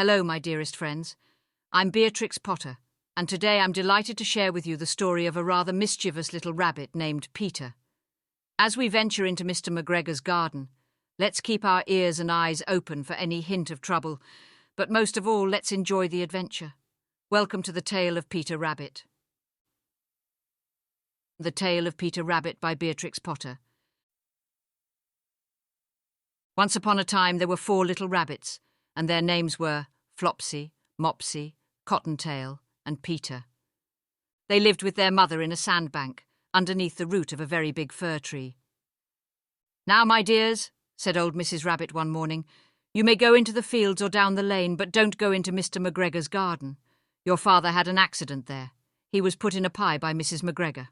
Hello, my dearest friends. I'm Beatrix Potter, and today I'm delighted to share with you the story of a rather mischievous little rabbit named Peter. As we venture into Mr. McGregor's garden, let's keep our ears and eyes open for any hint of trouble, but most of all, let's enjoy the adventure. Welcome to the Tale of Peter Rabbit. The Tale of Peter Rabbit by Beatrix Potter. Once upon a time there were 4 little rabbits, and their names were Flopsy, Mopsy, Cottontail, and Peter. They lived with their mother in a sandbank, underneath the root of a very big fir tree. "Now, my dears," said old Mrs. Rabbit one morning, "you may go into the fields or down the lane, but don't go into Mr. McGregor's garden. Your father had an accident there. He was put in a pie by Mrs. McGregor.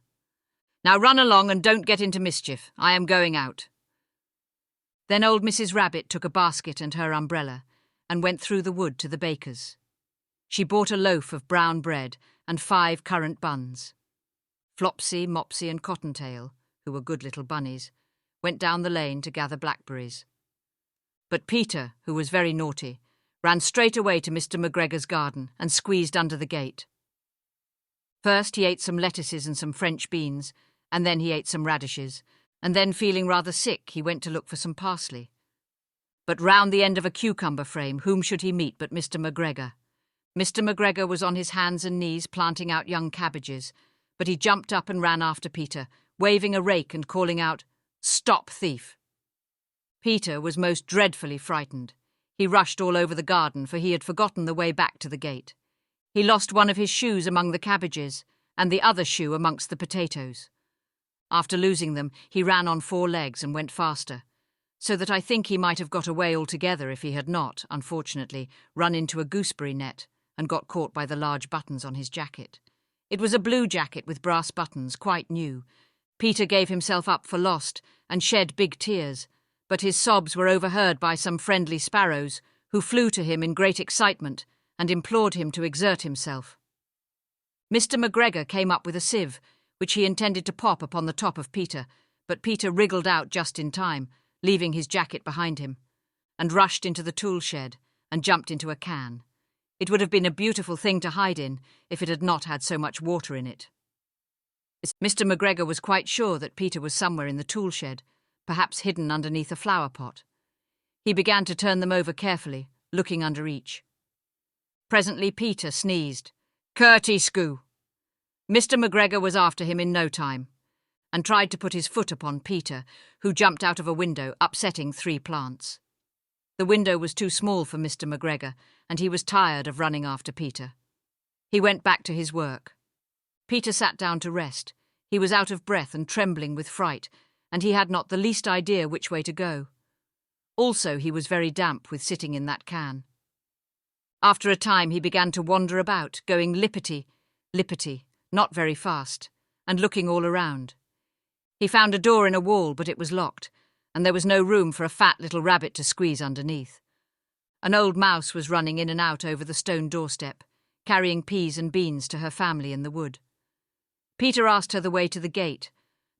Now run along and don't get into mischief. I am going out." Then old Mrs. Rabbit took a basket and her umbrella and went through the wood to the baker's. She bought a loaf of brown bread and 5 currant buns. Flopsy, Mopsy and Cottontail, who were good little bunnies, went down the lane to gather blackberries. But Peter, who was very naughty, ran straight away to Mr. McGregor's garden and squeezed under the gate. First he ate some lettuces and some French beans, and then he ate some radishes, and then, feeling rather sick, he went to look for some parsley. But round the end of a cucumber frame, whom should he meet but Mr. McGregor? Mr. McGregor was on his hands and knees planting out young cabbages, but he jumped up and ran after Peter, waving a rake and calling out, "Stop, thief!" Peter was most dreadfully frightened. He rushed all over the garden, for he had forgotten the way back to the gate. He lost one of his shoes among the cabbages, and the other shoe amongst the potatoes. After losing them, he ran on 4 legs and went faster, so that I think he might have got away altogether if he had not, unfortunately, run into a gooseberry net and got caught by the large buttons on his jacket. It was a blue jacket with brass buttons, quite new. Peter gave himself up for lost and shed big tears, but his sobs were overheard by some friendly sparrows, who flew to him in great excitement and implored him to exert himself. Mr. McGregor came up with a sieve, which he intended to pop upon the top of Peter, but Peter wriggled out just in time, leaving his jacket behind him, and rushed into the tool shed and jumped into a can. It would have been a beautiful thing to hide in if it had not had so much water in it. Mr. McGregor was quite sure that Peter was somewhere in the tool shed, perhaps hidden underneath a flower pot. He began to turn them over carefully, looking under each. Presently Peter sneezed. "Curty scoo!" Mr. McGregor was after him in no time, and tried to put his foot upon Peter, who jumped out of a window, upsetting 3 plants. The window was too small for Mr. McGregor, and he was tired of running after Peter. He went back to his work. Peter sat down to rest. He was out of breath and trembling with fright, and he had not the least idea which way to go. Also, he was very damp with sitting in that can. After a time he began to wander about, going lippity, lippity, not very fast, and looking all around. He found a door in a wall, but it was locked, and there was no room for a fat little rabbit to squeeze underneath. An old mouse was running in and out over the stone doorstep, carrying peas and beans to her family in the wood. Peter asked her the way to the gate,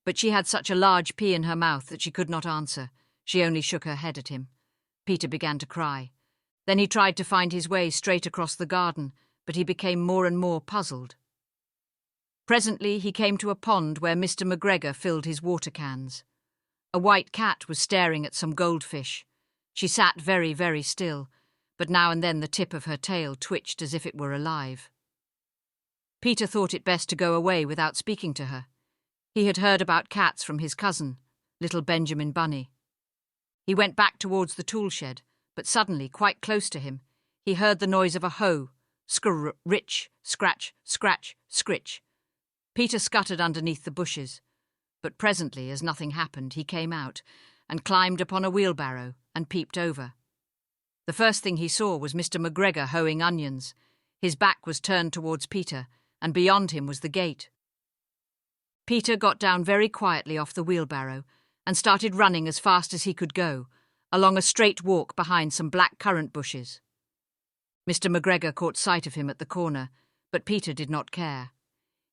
but she had such a large pea in her mouth that she could not answer. She only shook her head at him. Peter began to cry. Then he tried to find his way straight across the garden, but he became more and more puzzled. Presently he came to a pond where Mr. McGregor filled his water cans. A white cat was staring at some goldfish. She sat very, very still, but now and then the tip of her tail twitched as if it were alive. Peter thought it best to go away without speaking to her. He had heard about cats from his cousin, little Benjamin Bunny. He went back towards the tool shed, but suddenly, quite close to him, he heard the noise of a hoe, scr-rich, scratch, scratch, scritch. Peter scuttered underneath the bushes, but presently, as nothing happened, he came out and climbed upon a wheelbarrow and peeped over. The first thing he saw was Mr. McGregor hoeing onions. His back was turned towards Peter, and beyond him was the gate. Peter got down very quietly off the wheelbarrow and started running as fast as he could go, along a straight walk behind some black currant bushes. Mr. McGregor caught sight of him at the corner, but Peter did not care.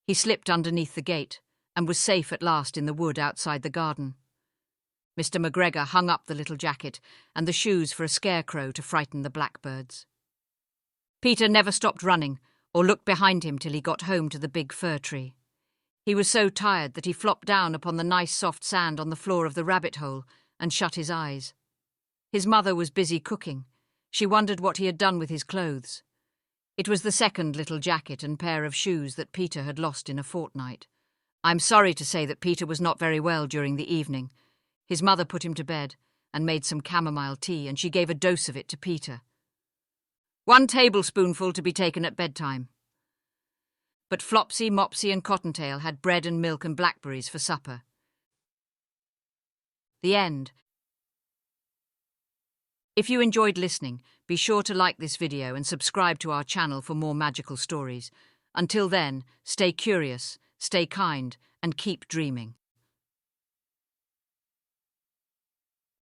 He slipped underneath the gate and was safe at last in the wood outside the garden. Mr. McGregor hung up the little jacket and the shoes for a scarecrow to frighten the blackbirds. Peter never stopped running or looked behind him till he got home to the big fir tree. He was so tired that he flopped down upon the nice soft sand on the floor of the rabbit hole and shut his eyes. His mother was busy cooking. She wondered what he had done with his clothes. It was the second little jacket and pair of shoes that Peter had lost in a fortnight. I'm sorry to say that Peter was not very well during the evening. His mother put him to bed and made some chamomile tea, and she gave a dose of it to Peter. 1 tablespoonful to be taken at bedtime. But Flopsy, Mopsy and Cottontail had bread and milk and blackberries for supper. The end. If you enjoyed listening, be sure to like this video and subscribe to our channel for more magical stories. Until then, stay curious, stay kind, and keep dreaming.